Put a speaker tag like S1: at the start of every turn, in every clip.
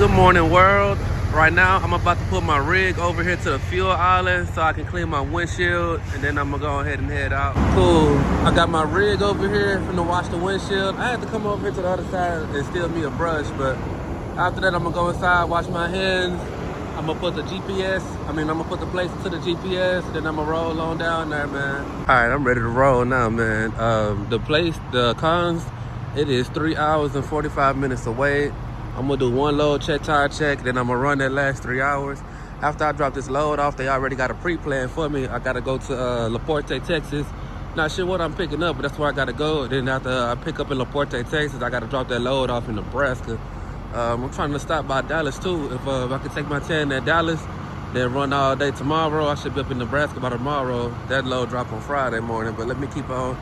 S1: Good morning, world. Right now, I'm about to put my rig over here to the fuel island so I can clean my windshield, and then I'm gonna go ahead and head out. Cool. I got my rig over here to wash the windshield. I had to come over here to the other side and steal me a brush, but after that, I'm gonna go inside, wash my hands. I'm gonna put the I'm gonna put the place to the GPS, then I'm gonna roll on down there, man. All right, I'm ready to roll now, man. The cons, it is 3 hours and 45 minutes away. I'm gonna do one load, tire check, then I'm gonna run that last 3 hours. After I drop this load off, they already got a pre-plan for me. I gotta go to La Porte, Texas. Not sure what I'm picking up, but that's where I gotta go. Then after I pick up in La Porte, Texas, I gotta drop that load off in Nebraska. I'm trying to stop by Dallas too. If I could take my 10 at Dallas, then run all day tomorrow, I should be up in Nebraska by tomorrow. That load drop on Friday morning, but let me keep on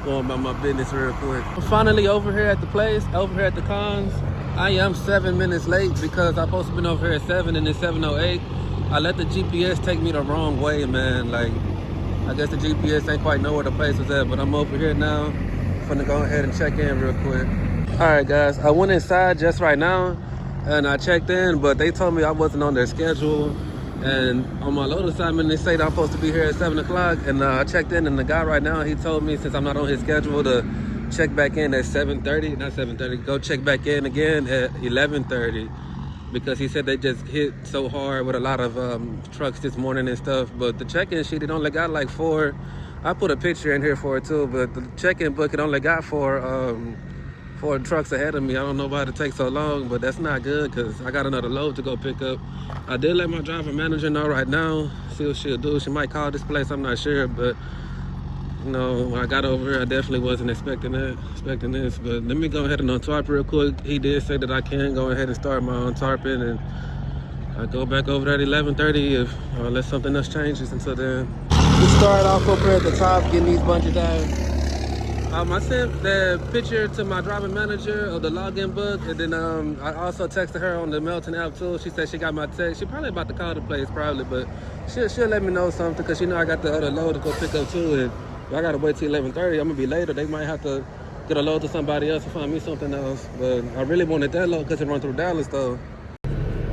S1: going about my business real quick. I'm finally over here at the place, over here at the cons. I am 7 minutes late because I'm supposed to be over here at 7 and it's 7:08. I let the GPS take me the wrong way, man. Like, I guess the GPS ain't quite know where the place was at, but I'm over here now. I'm finna go ahead and check in real quick. All right, guys, I went inside just right now and I checked in, but they told me I wasn't on their schedule. And on my load assignment, they say that I'm supposed to be here at 7 o'clock. And I checked in, and the guy right now, he told me since I'm not on his schedule to check back in at 7:30, not 7:30, go check back in again at 11:30, because he said they just hit so hard with a lot of trucks this morning and stuff. But the check-in sheet, it only got like 4. I put a picture in here for it too, but the check-in book, it only got 4 trucks ahead of me. I don't know why it takes so long, but that's not good because I got another load to go pick up. I did let my driver manager know right now, see what she'll do. She might call this place, I'm not sure, but you know, when I got over here, I definitely wasn't expecting this. But let me go ahead and untarp real quick. He did say that I can go ahead and start my untarping, and I go back over there at 11:30 unless something else changes until then. We start off over here at the top, getting these bunches out. I sent the picture to my driving manager of the login book, and then I also texted her on the Melton app too. She said she got my text. She probably about to call the place probably, but she'll let me know something because she know I got the other load to go pick up too. And if I gotta wait till 11:30, I'm gonna be later. They might have to get a load to somebody else to find me something else. But I really wanted that load because it run through Dallas though.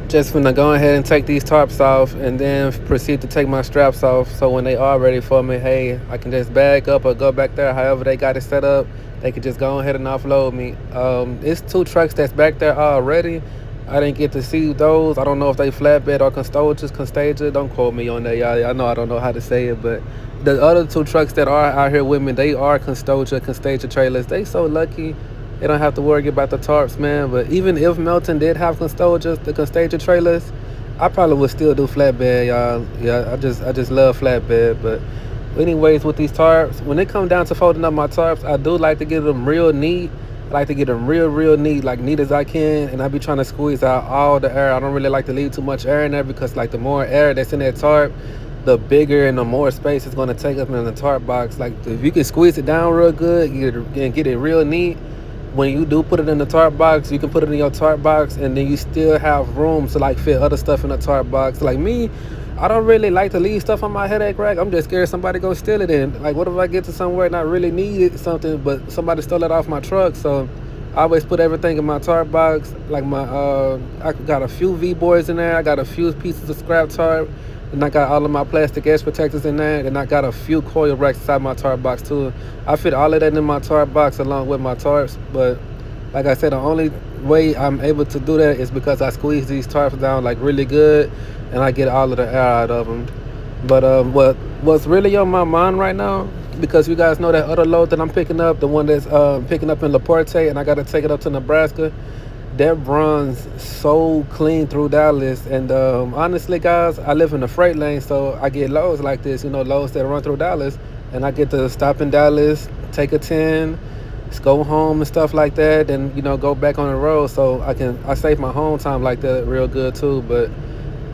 S1: Just finna go ahead and take these tarps off and then proceed to take my straps off, so when they are ready for me, hey, I can just bag up or go back there however they got it set up. They can just go ahead and offload me. It's 2 trucks that's back there already. I didn't get to see those. I don't know if they flatbed or Constagia. Don't quote me on that, y'all. I know I don't know how to say it, but the other 2 trucks that are out here with me, they are Constagia trailers. They so lucky. They don't have to worry about the tarps, man. But even if Melton did have the Constagia trailers, I probably would still do flatbed, y'all. Yeah, I just love flatbed. But anyways, with these tarps, when it comes down to folding up my tarps, I do like to get them real neat. I like to get them real neat, like neat as I can. And I be trying to squeeze out all the air. I don't really like to leave too much air in there because like the more air that's in that tarp, the bigger and the more space it's going to take up in the tarp box. Like if you can squeeze it down real good and get it real neat, when you do put it in the tarp box, you can put it in your tarp box, and then you still have room to like fit other stuff in the tarp box. Like me, I don't really like to leave stuff on my headache rack. I'm just scared somebody go steal it. In like, what if I get to somewhere and I really need something, but somebody stole it off my truck? So I always put everything in my tarp box. Like I got a few V-boards in there. I got a few pieces of scrap tarp. And I got all of my plastic edge protectors in there. And I got a few coil racks inside my tarp box too. I fit all of that in my tarp box along with my tarps. But like I said, the only way I'm able to do that is because I squeeze these tarps down like really good. And I get all of the air out of them. But what's really on my mind right now, because you guys know that other load that I'm picking up, the one that's picking up in La Porte, and I got to take it up to Nebraska. That runs so clean through Dallas. And honestly, guys, I live in the freight lane, so I get loads like this, loads that run through Dallas. And I get to stop in Dallas, take a 10, go home and stuff like that, and, go back on the road. So I save my home time like that real good too. But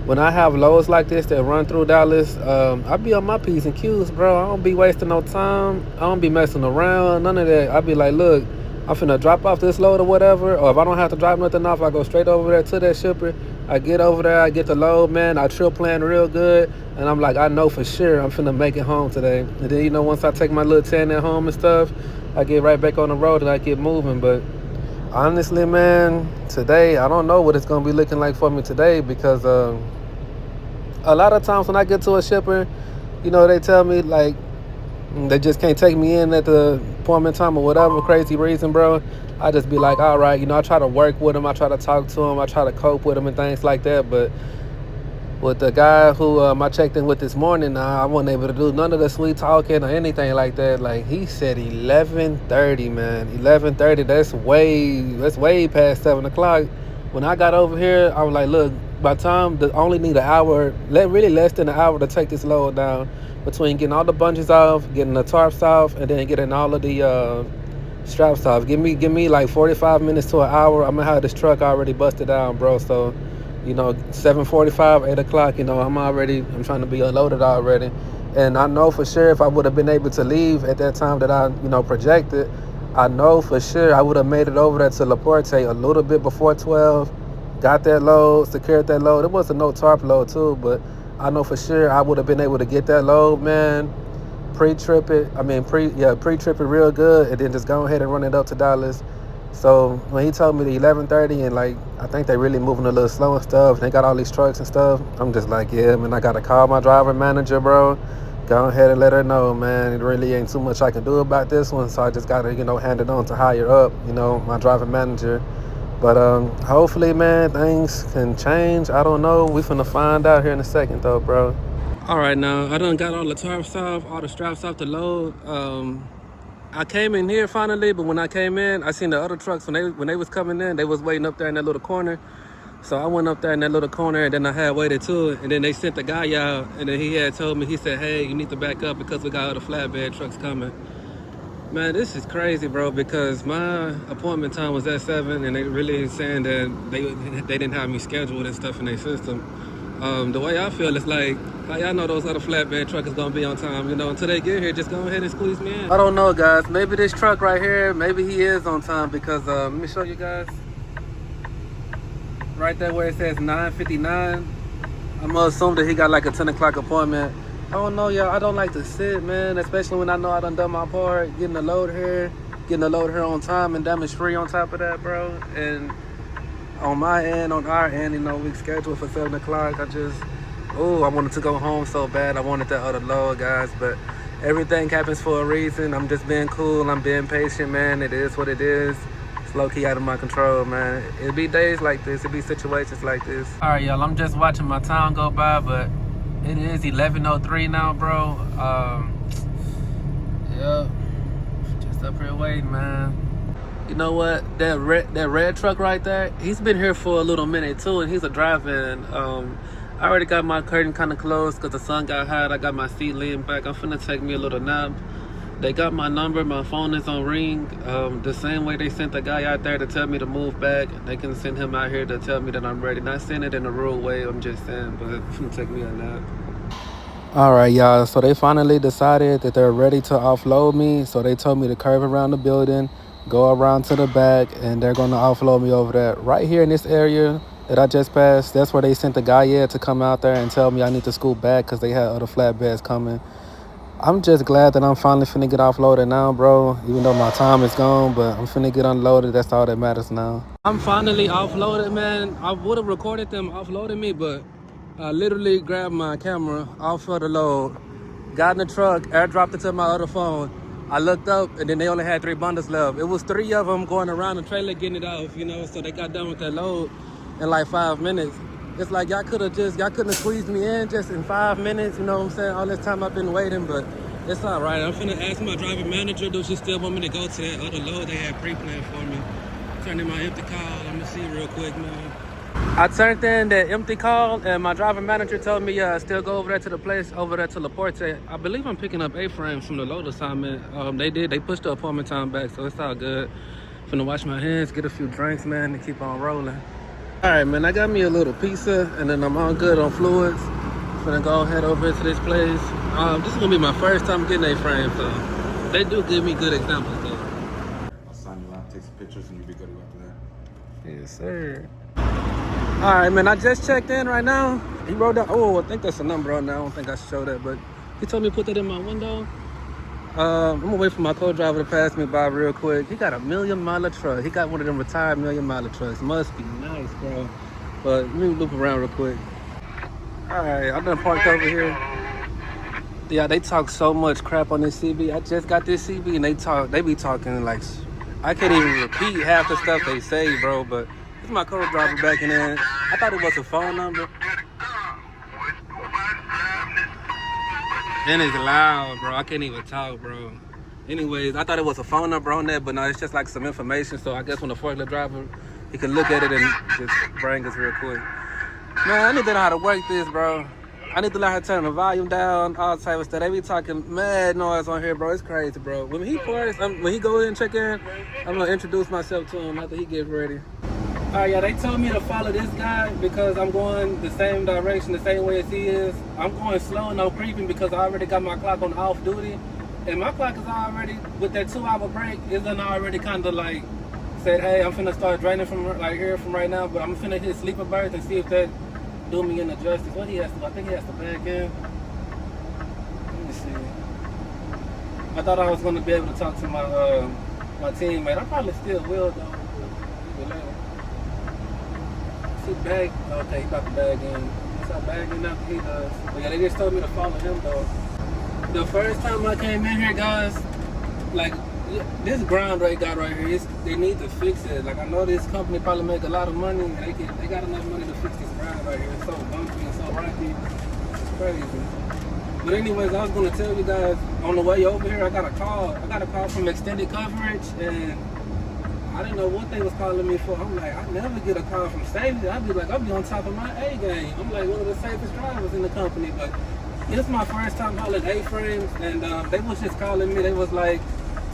S1: when I have loads like this that run through Dallas, I be on my P's and Q's, bro. I don't be wasting no time. I don't be messing around, none of that. I be like, look, I'm finna drop off this load or whatever, or if I don't have to drop nothing off, I go straight over there to that shipper. I get over there, I get the load, man. I trip plan real good, and I'm like, I know for sure I'm finna make it home today. And then, once I take my little 10 at home and stuff, I get right back on the road and I get moving. But Honestly, man, today, I don't know what it's going to be looking like for me today because a lot of times when I get to a shipper, you know, they tell me, like, they just can't take me in at the appointment time or whatever crazy reason, bro. I just be like, all right, you know, I try to work with them. I try to talk to them. I try to cope with them and things like that. But with the guy who I checked in with this morning, I wasn't able to do none of the sweet talking or anything like that. Like, he said 11:30, man. 11:30, that's way past 7 o'clock. When I got over here, I was like, look, by the time, I only need an hour, really less than an hour to take this load down, between getting all the bungees off, getting the tarps off, and then getting all of the straps off. Give me like 45 minutes to an hour. I'm gonna have this truck already busted down, bro. So, you know, 7:45, 8 o'clock, you know, I'm trying to be unloaded already. And I know for sure if I would have been able to leave at that time that I, you know, projected, I know for sure I would have made it over there to Laporte a little bit before 12, got that load, secured that load. It wasn't no tarp load too, but I know for sure I would have been able to get that load, man, pre-trip it real good, and then just go ahead and run it up to Dallas. So when he told me the 11:30 and like I think they really moving a little slow and stuff, they got all these trucks and stuff, I'm just like, yeah, man, I gotta call my driver manager, bro. Go ahead and let her know, man. It really ain't too much I can do about this one, so I just gotta, you know, hand it on to higher up, you know, my driver manager. But hopefully, man, things can change. I don't know. We finna find out here in a second, though, bro. All right, now I done got all the tarps off, all the straps off the load. I came in here finally, but when I came in, I seen the other trucks when they was coming in, they was waiting up there in that little corner. So I went up there in that little corner, and then I had waited to it, and then they sent the guy out, and then he had told me, he said, hey, you need to back up because we got other flatbed trucks coming. Man, this is crazy, bro, because my appointment time was at 7, and they really saying that they didn't have me scheduled and stuff in their system. The way I feel is like, how y'all know those other flatbed truckers gonna be on time, you know, until they get here, just go ahead and squeeze me in. I don't know, guys. Maybe this truck right here, maybe he is on time because, let me show you guys. Right there where it says 9:59, I'm gonna assume that he got like a 10 o'clock appointment. I don't know, y'all. I don't like to sit, man, especially when I know I done my part, getting the load here on time and damage free on top of that, bro. And on my end, on our end, you know, we scheduled for 7 o'clock. I wanted to go home so bad. I wanted that other load, guys, but everything happens for a reason. I'm just being cool. I'm being patient, man. It is what it is. It's low-key out of my control, man. It'll be days like this. It'll be situations like this. All right, y'all. I'm just watching my time go by, but it is 11:03 now, bro. Yeah, just up here waiting, man. You know what? That red truck right there, he's been here for a little minute too, and he's a drive-in. I already got my curtain kind of closed because the sun got hot. I got my seat leaned back. I'm finna take me a little nap. They got my number. My phone is on ring. The same way they sent the guy out there to tell me to move back, they can send him out here to tell me that I'm ready. Not saying it in a rude way, I'm just saying, but it's gonna take me a nap. All right, y'all. So they finally decided that they're ready to offload me. So they told me to curve around the building, go around to the back, and they're gonna offload me over there. Right here in this area that I just passed, that's where they sent the guy to come out there and tell me I need to scoot back because they had other flatbeds coming. I'm just glad that I'm finally finna get offloaded now, bro. Even though my time is gone, but I'm finna get unloaded. That's all that matters now. I'm finally offloaded, man. I would have recorded them offloading me, but I literally grabbed my camera off of the load, got in the truck, airdropped it to my other phone. I looked up, and then they only had 3 bundles left. It was 3 of them going around the trailer getting it off, you know, so they got done with that load in like 5 minutes. It's like y'all couldn't have squeezed me in just in 5 minutes, you know what I'm saying? All this time I've been waiting, but it's all right. I'm finna ask my driver manager, do she still want me to go to that other load they had pre-planned for me? Turn in my empty call. I'm gonna see real quick, man. I turned in that empty call, and my driver manager told me still go over there to the place, over there to Laporte. I believe I'm picking up A-frames from the load assignment. They pushed the appointment time back, so it's all good. Finna wash my hands, get a few drinks, man, and keep on rolling. All right, man, I got me a little pizza, and then I'm all good on fluids. Finna go head over to this place. This is gonna be my first time getting A-frame, so they do give me good examples, though.
S2: I'll sign you out, take some pictures, and you'll be good after that.
S1: Yes, sir. All right, man, I just checked in right now. He wrote down, I think that's a number on there. I don't think I should show that, but he told me to put that in my window. I'm gonna wait for my co-driver to pass me by real quick. He got a 1,000,000-mile truck. He got one of them retired 1,000,000-mile trucks. Must be nice, bro. But let me loop around real quick. All right, I done parked over here. Yeah, they talk so much crap on this CB. I just got this CB and they be talking like, I can't even repeat half the stuff they say, bro. But this is my co-driver backing in. I thought it was a phone number. And it's loud, bro. I can't even talk, bro. Anyways, I thought it was a phone number on that, but no, it's just like some information. So I guess when the forklift driver, he can look at it and just bring us real quick. Man, I need to know how to work this, bro. I need to learn how to turn the volume down, all type of stuff. They be talking mad noise on here, bro. It's crazy, bro. When he parks, when he go in and check in, I'm gonna introduce myself to him after he gets ready. All right, yeah, they told me to follow this guy because I'm going the same direction, the same way as he is. I'm going slow, no creeping, because I already got my clock on off duty. And my clock is already, with that 2-hour break, it's done already kind of like said, hey, I'm finna start draining from like here from right now, but I'm finna hit sleeper berth and see if that do me any justice. What he has to, I think he has to back in. Let me see. I thought I was gonna be able to talk to my my teammate. I probably still will though. See bag, okay, he about to bag in. So I bag in after he does. But yeah, they just told me to follow him though. The first time I came in here, guys, like this ground they got right here, they need to fix it. Like I know this company probably make a lot of money. They got enough money to fix this ground right here. It's so bumpy and so rocky. It's crazy. But anyways, I was gonna tell you guys on the way over here, I got a call. I got a call from extended coverage, and I didn't know what they was calling me for. I'm like, I never get a call from safety. I'd be like, I'll be on top of my A game. I'm like one of the safest drivers in the company, but it's my first time hauling A-frames, and they was just calling me. They was like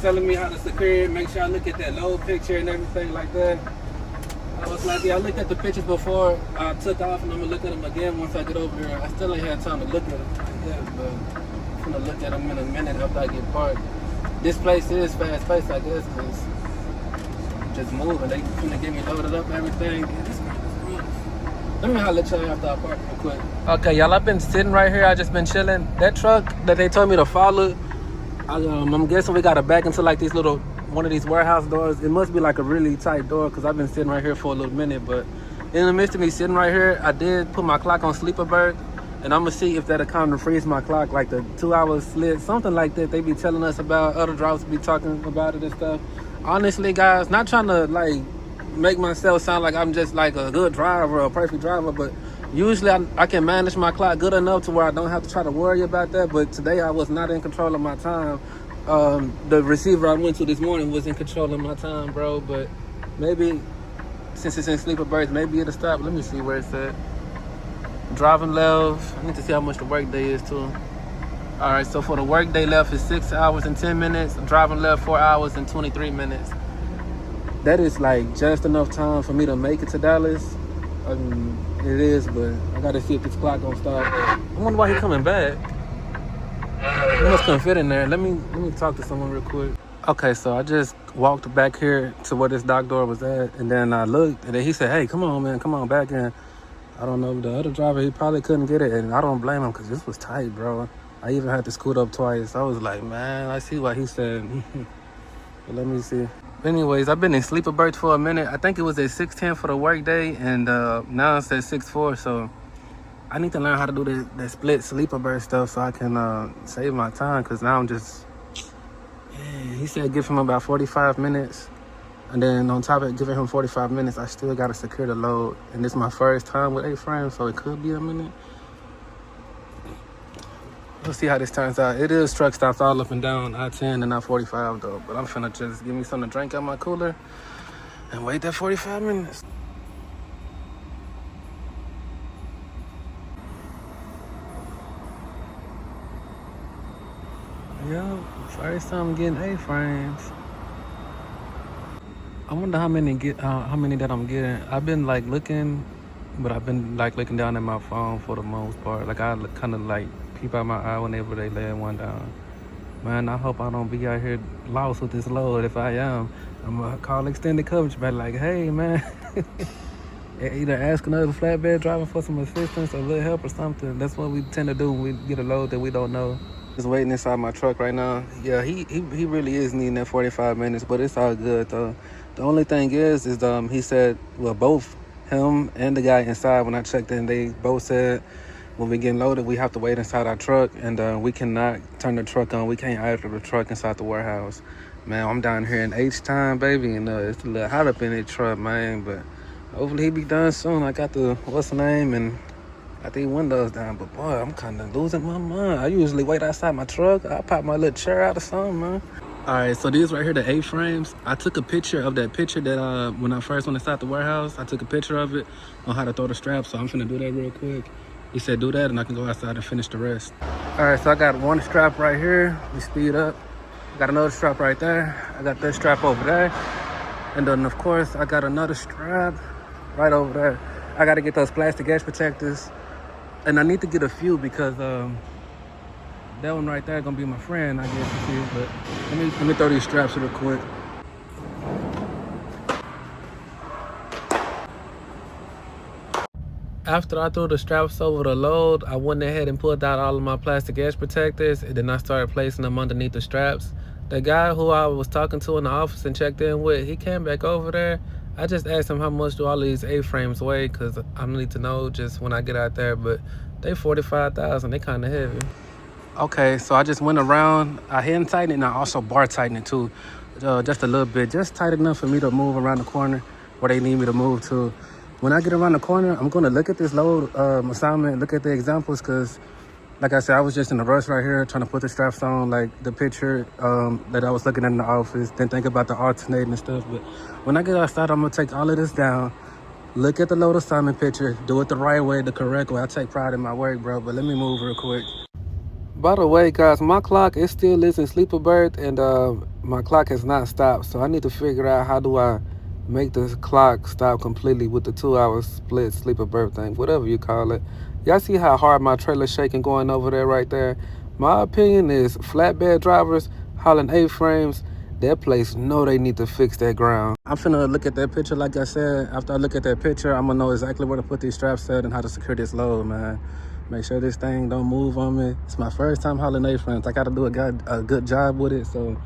S1: telling me how to secure it, make sure I look at that load picture and everything like that. I was like, yeah, I looked at the pictures before I took off, and I'm gonna look at them again once I get over here. I still ain't had time to look at them like that, but I'm gonna look at them in a minute after I get parked. This place is fast-paced, I guess, because just moving. They gonna get me loaded up and everything. Let me holler at y'all after I park real quick. Okay, y'all, I've been sitting right here. I just been chilling. That truck that they told me to follow, I'm guessing we gotta back into like these little, one of these warehouse doors. It must be like a really tight door because I've been sitting right here for a little minute. But in the midst of me sitting right here, I did put my clock on sleeper berth, and I'm gonna see if that'll come to freeze my clock, like the 2-hour slit, something like that. They be telling us about, other drivers be talking about it and stuff. Honestly, guys, not trying to like make myself sound like I'm just like a good driver or a perfect driver, but usually I can manage my clock good enough to where I don't have to try to worry about that. But today I was not in control of my time. The receiver I went to this morning was in control of my time, bro. But maybe since it's in sleeper berth, maybe it'll stop. Let me see where it's at. Driving left. I need to see how much the work day is too. All right, so for the work day left is 6 hours and 10 minutes. Driving left 4 hours and 23 minutes. That is like just enough time for me to make it to Dallas. I mean, it is, but I gotta see if this clock gonna start. I wonder why he coming back. He must couldn't fit in there. Let me talk to someone real quick. Okay, so I just walked back here to where this dock door was at, and then I looked, and then he said, "Hey, come on, man, come on back in." I don't know, the other driver, he probably couldn't get it, and I don't blame him because this was tight, bro. I even had to scoot up twice. I was like, man, I see what he said. But let me see. Anyways, I've been in sleeper berth for a minute. I think it was at 6:10 for the work day, and now it's at 6:04. So I need to learn how to do that split sleeper berth stuff so I can save my time. Cause now I'm just, yeah, he said give him about 45 minutes, and then on top of giving him 45 minutes, I still gotta secure the load. And this is my first time with A-frame, so it could be a minute. We'll see how this turns out. It is truck stops all up and down I-10 and I-45 though. But I'm finna just give me something to drink out my cooler and wait that 45 minutes. Yo, first time getting A-frames. I wonder how many that I'm getting. I've been like looking, but I've been like looking down at my phone for the most part. Like I kind of like peep out my eye whenever they lay one down. Man, I hope I don't be out here lost with this load. If I am, I'm gonna call extended coverage back like, hey man, either ask another flatbed driver for some assistance or a little help or something. That's what we tend to do when we get a load that we don't know. Just waiting inside my truck right now. Yeah, he really is needing that 45 minutes, but it's all good though. The only thing is he said, well, both him and the guy inside, when I checked in, they both said when we get loaded, we have to wait inside our truck, and we cannot turn the truck on. We can't idle the truck inside the warehouse. Man, I'm down here in H-time, baby, and it's a little hot up in that truck, man, but hopefully he be done soon. I got the, what's the name, and got these windows down, but boy, I'm kind of losing my mind. I usually wait outside my truck. I pop my little chair out or something, man. All right, so these right here, the A-frames. I took a picture of that picture that when I first went inside the warehouse, I took a picture of it on how to throw the straps, so I'm finna do that real quick. He said do that and I can go outside and finish the rest. All right, so I got one strap right here. We speed up. I got another strap right there. I got this strap over there. And then, of course, I got another strap right over there. I got to get those plastic edge protectors. And I need to get a few because that one right there gonna be my friend, I guess you see. But let me throw these straps real quick. After I threw the straps over the load, I went ahead and pulled out all of my plastic edge protectors, and then I started placing them underneath the straps. The guy who I was talking to in the office and checked in with, he came back over there. I just asked him how much do all these A-frames weigh, because I need to know just when I get out there, but they 45,000, they kind of heavy. Okay, so I just went around, I hand tightened it and I also bar tightened it too, just a little bit, just tight enough for me to move around the corner where they need me to move to. When I get around the corner, I'm gonna look at this load assignment, look at the examples, because like I said, I was just in a rush right here trying to put the straps on, like the picture that I was looking at in the office, didn't think about the alternating and stuff. But when I get outside, I'm gonna take all of this down, look at the load assignment picture, do it the right way, the correct way. I take pride in my work, bro, but let me move real quick. By the way, guys, my clock, it still is in sleeper berth, and my clock has not stopped. So I need to figure out how do I make the clock stop completely with the 2-hour split sleeper berth thing, whatever you call it. Y'all see how hard my trailer's shaking going over there right there? My opinion is flatbed drivers hauling A-frames, that place know they need to fix that ground. I'm finna look at that picture, like I said. After I look at that picture, I'm gonna know exactly where to put these straps at and how to secure this load, man. Make sure this thing don't move on me. It's my first time hauling A-frames. I gotta do a good job with it, so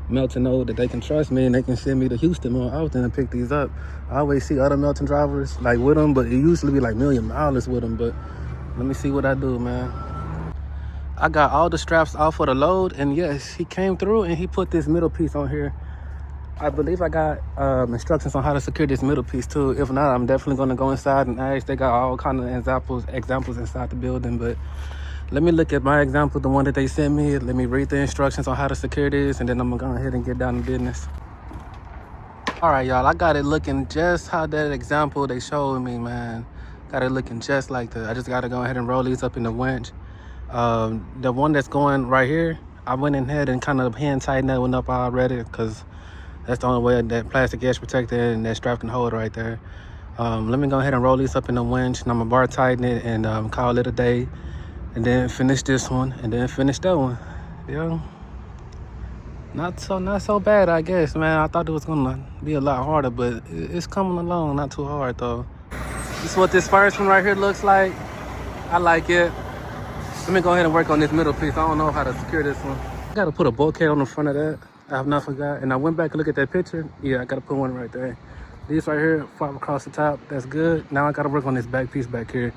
S1: Melton know that they can trust me and they can send me to Houston more often and pick these up. I always see other Melton drivers like with them, but it usually be like million miles with them. But let me see what I do, man. I got all the straps off for the load, and yes, he came through and he put this middle piece on here. I believe I got instructions on how to secure this middle piece too. If not, I'm definitely gonna go inside and ask. They got all kind of examples inside the building, but let me look at my example, the one that they sent me. Let me read the instructions on how to secure this, and then I'm gonna go ahead and get down to business. All right, y'all, I got it looking just how that example they showed me, man. Got it looking just like that. I just gotta go ahead and roll these up in the winch. The one that's going right here, I went ahead and kind of hand tightened that one up already, because that's the only way that plastic edge protector and that strap can hold right there. Let me go ahead and roll these up in the winch, and I'm gonna bar tighten it and call it a day. And then finish this one, and then finish that one. Yeah, not so bad, I guess, man. I thought it was gonna be a lot harder, but it's coming along, not too hard though. This is what this first one right here looks like. I like it. Let me go ahead and work on this middle piece. I don't know how to secure this one. I gotta put a bulkhead on the front of that. I have not forgot. And I went back and looked at that picture. Yeah, I gotta put one right there. These right here, 5 across the top. That's good. Now I gotta work on this back piece back here.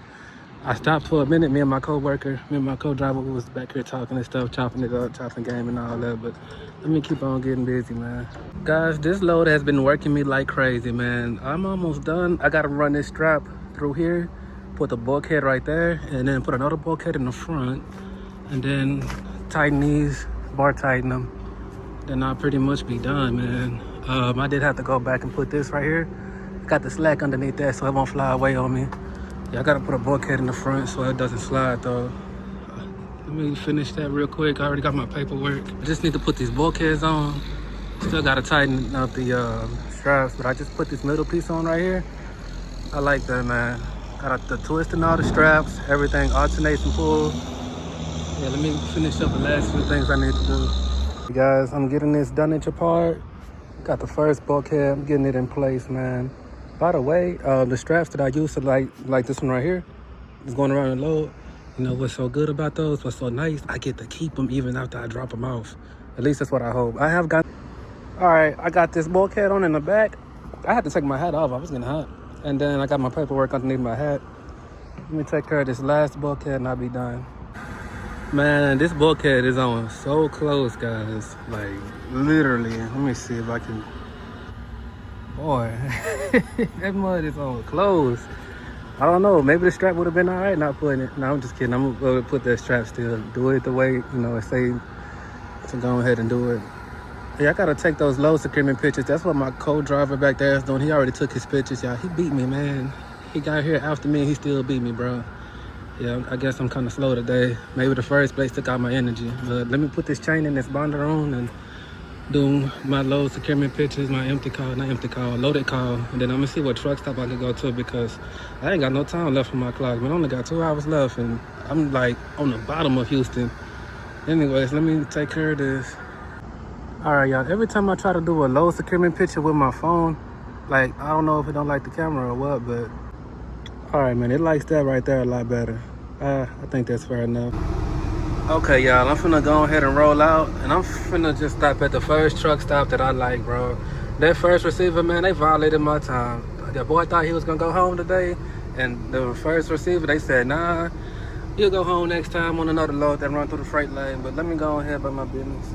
S1: I stopped for a minute, me and my co-driver, we was back here talking and stuff, chopping it up, chopping game and all that, but let me keep on getting busy, man. Guys, this load has been working me like crazy, man. I'm almost done. I gotta run this strap through here, put the bulkhead right there, and then put another bulkhead in the front, and then tighten these, bar tighten them. Then I'll pretty much be done, man. I did have to go back and put this right here. Got the slack underneath that so it won't fly away on me. Yeah, I gotta put a bulkhead in the front so it doesn't slide though. Let me finish that real quick. I already got my paperwork. I just need to put these bulkheads on. Still gotta tighten up the straps, but I just put this middle piece on right here. I like that, man. Got the twist and all the straps, everything alternates and pulls. Yeah, let me finish up the last few things I need to do. Hey guys, I'm getting this done at your part. Got the first bulkhead, I'm getting it in place, man. By the way, the straps that I use to like this one right here is going around the load. You know what's so good about those? What's so nice? I get to keep them even after I drop them off. At least that's what I hope. I have got... All right, I got this bulkhead on in the back. I had to take my hat off. I was getting hot. And then I got my paperwork underneath my hat. Let me take care of this last bulkhead and I'll be done. Man, this bulkhead is on so close, guys. Like, literally. Let me see if I can... Boy, that mud is on close. I don't know. Maybe the strap would have been all right not putting it. No, I'm just kidding. I'm going to put that strap still. Do it the way, you know, it say to go ahead and do it. Yeah, I got to take those low securement pictures. That's what my co-driver back there is doing. He already took his pictures, y'all. He beat me, man. He got here after me and he still beat me, bro. Yeah, I guess I'm kind of slow today. Maybe the first place took out my energy. But let me put this chain in this bonder on and do my low securement pictures, my empty call, not empty call, loaded call. And then I'm gonna see what truck stop I can go to because I ain't got no time left on my clock. Man, I only got 2 hours left and I'm like on the bottom of Houston. Anyways, let me take care of this. All right, y'all, every time I try to do a low securement picture with my phone, like, I don't know if it don't like the camera or what, but all right, man, it likes that right there a lot better. I think that's fair enough. Okay, y'all, I'm finna go ahead and roll out, and I'm finna just stop at the first truck stop that I like, bro. That first receiver, man, they violated my time. The boy thought he was gonna go home today, and the first receiver, they said, nah, you'll go home next time on another load that run through the freight lane, but let me go ahead about my business.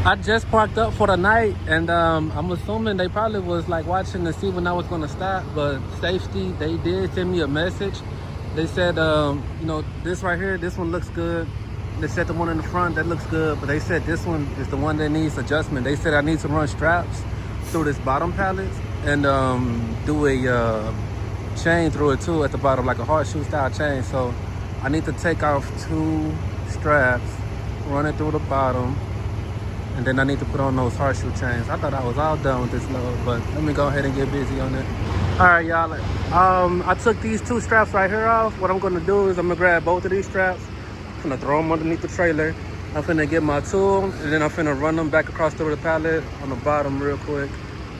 S1: I just parked up for the night, and I'm assuming they probably was like watching to see when I was gonna stop, but safety, they did send me a message. They said, you know, this right here, this one looks good. They said the one in the front, that looks good, but they said this one is the one that needs adjustment. They said I need to run straps through this bottom pallet and do a chain through it too at the bottom, like a horseshoe style chain. So I need to take off 2 straps, run it through the bottom, and then I need to put on those horseshoe chains. I thought I was all done with this load, but let me go ahead and get busy on it. All right, y'all. I took these 2 straps right here off. What I'm gonna do is I'm gonna grab both of these straps. I'm gonna throw them underneath the trailer. I'm finna get my tool, and then I'm finna run them back across through the pallet on the bottom real quick.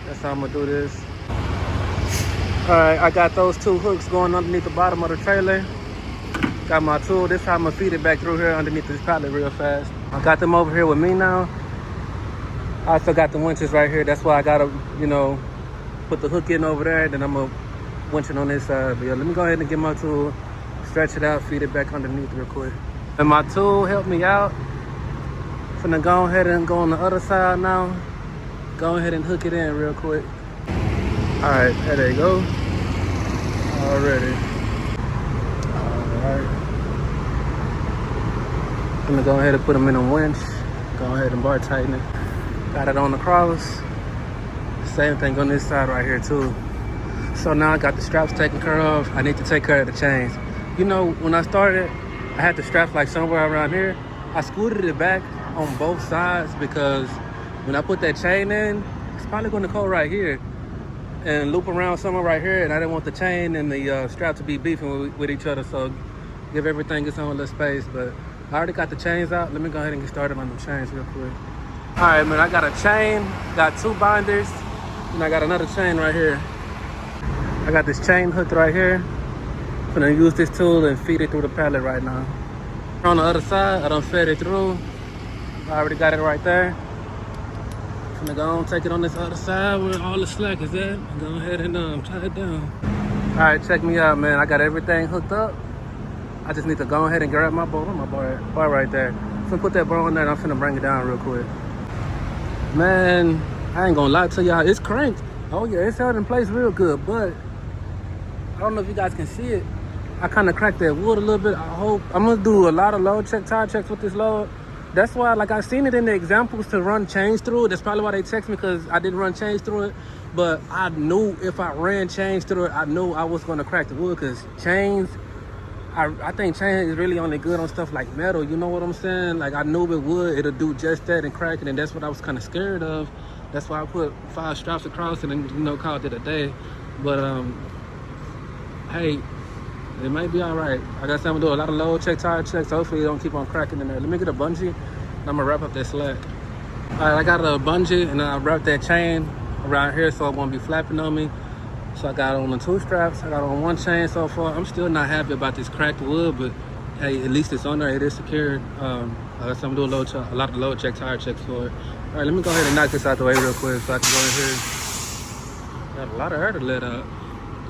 S1: That's how I'm gonna do this. All right, I got those 2 hooks going underneath the bottom of the trailer. Got my tool. This time I'm gonna feed it back through here underneath this pallet real fast. I got them over here with me now. I also got the winches right here. That's why I gotta, you know, put the hook in over there, then I'm gonna winch it on this side. But yeah, let me go ahead and get my tool, stretch it out, feed it back underneath real quick. And my tool helped me out. Finna go ahead and go on the other side now. Go ahead and hook it in real quick. All right, there you go. Already. All right. Finna go ahead and put them in a winch. Go ahead and bar tighten it. Got it on the cross. Same thing on this side right here too. So now I got the straps taken care of. I need to take care of the chains. You know, when I started, I had the straps like somewhere around here. I scooted it back on both sides because when I put that chain in, it's probably gonna go right here and loop around somewhere right here, and I didn't want the chain and the strap to be beefing with each other, so give everything its own little space. But I already got the chains out. Let me go ahead and get started on the chains real quick. All right, man, I got a chain, got 2 binders, and I got another chain right here. I got this chain hooked right here. I'm gonna use this tool and feed it through the pallet right now. On the other side, I done fed it through. I already got it right there. I'm gonna go and take it on this other side where all the slack is at. Go ahead and tie it down. All right, check me out, man. I got everything hooked up. I just need to go ahead and grab my bar. My bar right there. I'm gonna put that bar on there and I'm finna bring it down real quick. Man, I ain't gonna lie to y'all, it's cranked. Oh yeah, it's held in place real good, but I don't know if you guys can see it. I kind of cracked that wood a little bit. I hope I'm gonna do a lot of load check, tire checks with this load. That's why, like, I seen it in the examples to run chains through it. That's probably why they text me, because I didn't run chains through it. But I knew if I ran chains through it, I knew I was gonna crack the wood, because chains, I think chain is really only good on stuff like metal, you know what I'm saying? Like, I knew it would, it'll do just that and crack it, and that's what I was kind of scared of. That's why I put 5 straps across it and, you know, called it a day. But, hey, it might be all right. Like I said, I'm gonna do a lot of load check, tire checks. Hopefully it don't keep on cracking in there. Let me get a bungee, and I'm gonna wrap up that slack. All right, I got a bungee, and I wrapped that chain around here so it won't be flapping on me. So I got on the 2 straps. I got on 1 chain so far. I'm still not happy about this cracked wood, but hey, at least it's on there. It is secured. So I'm doing a lot of load check, tire checks for it. All right, let me go ahead and knock this out the way real quick so I can go in here. Got a lot of air to let out,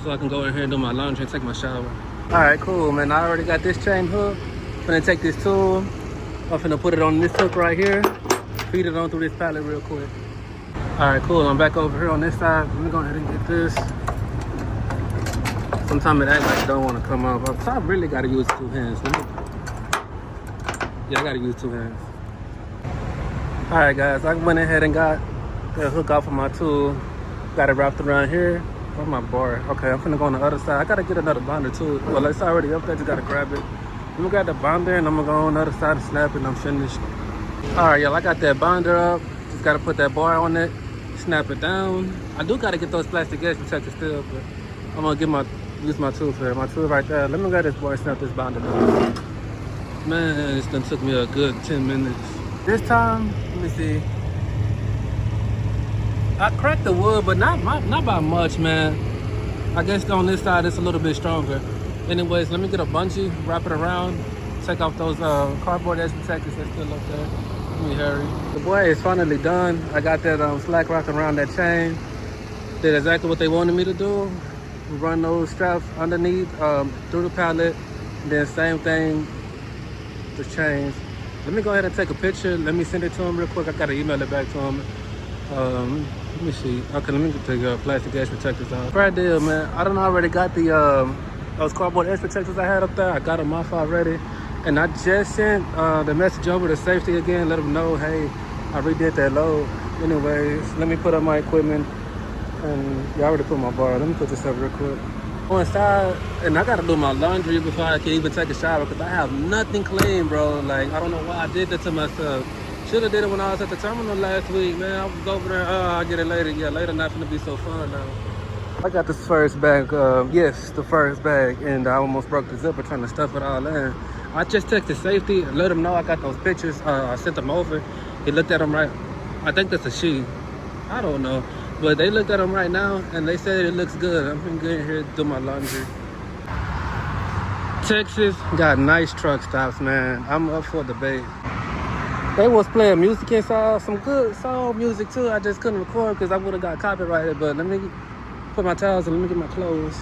S1: so I can go in here and do my laundry and take my shower. All right, cool, man. I already got this chain hook. I'm gonna take this tool. I'm gonna put it on this hook right here. Feed it on through this pallet real quick. All right, cool. I'm back over here on this side. Let me go ahead and get this. Sometimes it acts like it don't want to come up. So I really got to use 2 hands. Yeah, I got to use 2 hands. All right, guys. I went ahead and got the hook off of my tool. Got it wrapped around here. Where's my bar? Okay, I'm finna go on the other side. I got to get another bonder too. Well, it's already up there. Just got to grab it. I'm gonna grab the bonder and I'm gonna go on the other side and snap it and I'm finished. All right, y'all. I got that bonder up. Just got to put that bar on it. Snap it down. I do got to get those plastic edge protectors still, but I'm gonna use my tool for it. My tool right there. Let me grab this bar and snap this bonder down. Man, this done took me a good 10 minutes. This time, let me see. I cracked the wood, but not by much, man. I guess on this side it's a little bit stronger. Anyways, let me get a bungee, wrap it around, take off those cardboard edge protectors that's still up there. Let me hurry. The boy is finally done. I got that slack rock around that chain. Did exactly what they wanted me to do. Run those straps underneath through the pallet. Then same thing, the chains. Let me go ahead and take a picture. Let me send it to him real quick. I gotta email it back to him. Let me see. Okay, let me take the plastic edge protectors off. Right deal, man. I done already got the those cardboard edge protectors I had up there. I got them off already. And I just sent the message over to safety again. Let them know, hey, I redid that load. Anyways, let me put up my equipment. And you already put my bar. Let me put this up real quick. Go inside, and I gotta do my laundry before I can even take a shower because I have nothing clean, bro. Like, I don't know why I did that to myself. Should've did it when I was at the terminal last week, man. I was over there, I'll get it later. Yeah, later not gonna be so fun now. I got this first bag, yes, the first bag, and I almost broke the zipper trying to stuff it all in. I just texted safety and let them know I got those pictures. I sent them over. He looked at them right. I think that's a she. I don't know. But they looked at them right now and they said it looks good. I'm gonna get in here and do my laundry. Texas got nice truck stops, man. I'm up for the debate. They was playing music inside, some good soul music too. I just couldn't record because I would have got copyrighted. But let me put my towels and let me get my clothes.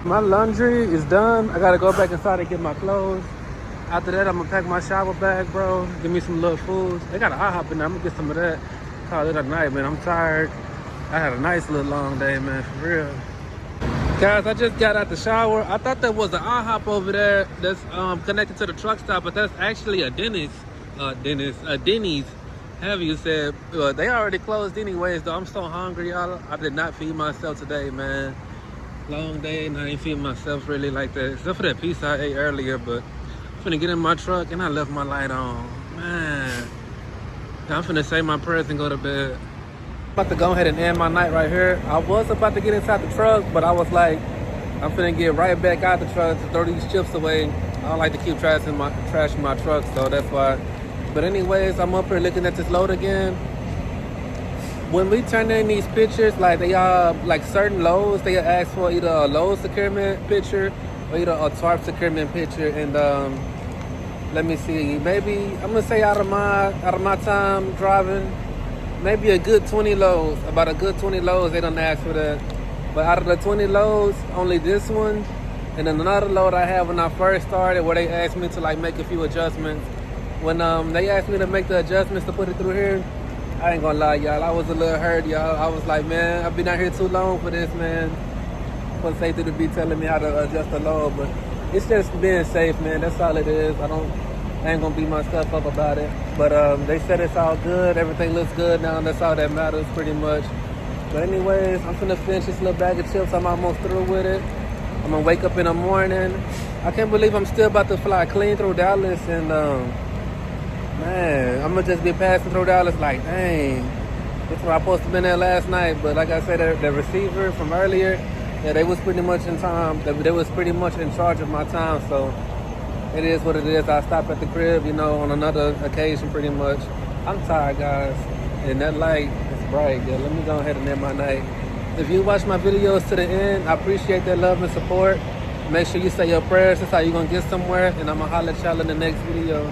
S1: My laundry is done. I gotta go back inside and get my clothes. After that, I'm gonna pack my shower bag, bro. Give me some little food. They got an IHOP in there. I'm gonna get some of that. Call it a night, man. I'm tired. I had a nice little long day, man, for real. Guys, I just got out the shower. I thought there was an IHOP over there that's connected to the truck stop, but that's actually a Denny's. Denny's. Have you said? They already closed anyways, though. I'm so hungry, y'all. I did not feed myself today, man. Long day, and I ain't feeding myself really like that. Except for that pizza I ate earlier, but I'm finna get in my truck, and I left my light on. Man. I'm finna say my prayers and go to bed. About to go ahead and end my night right here. I was about to get inside the truck, but I was like, I'm finna get right back out the truck to throw these chips away. I don't like to keep trash in my truck, so that's why. But anyways, I'm up here looking at this load again. When we turn in these pictures, like they are like certain loads, they ask for either a load securement picture or either a Tarp securement picture. And let me see, maybe I'm gonna say out of my time driving. Maybe a good 20 loads, about a good 20 loads, they don't ask for that. But out of the 20 loads, only this one, and then another load I had when I first started where they asked me to like make a few adjustments. When they asked me to make the adjustments to put it through here, I ain't gonna lie, y'all, I was a little hurt, y'all. I was like, man, I've been out here too long for this, man. For safety to be telling me how to adjust the load, but it's just being safe, man. That's all it is. I ain't gonna beat myself up about it. But they said it's all good. Everything looks good now, and that's all that matters pretty much. But anyways, I'm finna finish this little bag of chips. I'm almost through with it. I'm gonna wake up in the morning. I can't believe I'm still about to fly clean through Dallas. And man, I'm gonna just be passing through Dallas like, dang. That's where I supposed to been there last night. But like I said, the receiver from earlier, yeah, they was pretty much in time. They was pretty much in charge of my time. So it is what it is. I stop at the crib, you know, on another occasion pretty much. I'm tired, guys. And that light is bright. Yeah, let me go ahead and end my night. If you watch my videos to the end, I appreciate that love and support. Make sure you say your prayers. That's how you're gonna get somewhere. And I'm gonna holler at y'all in the next video.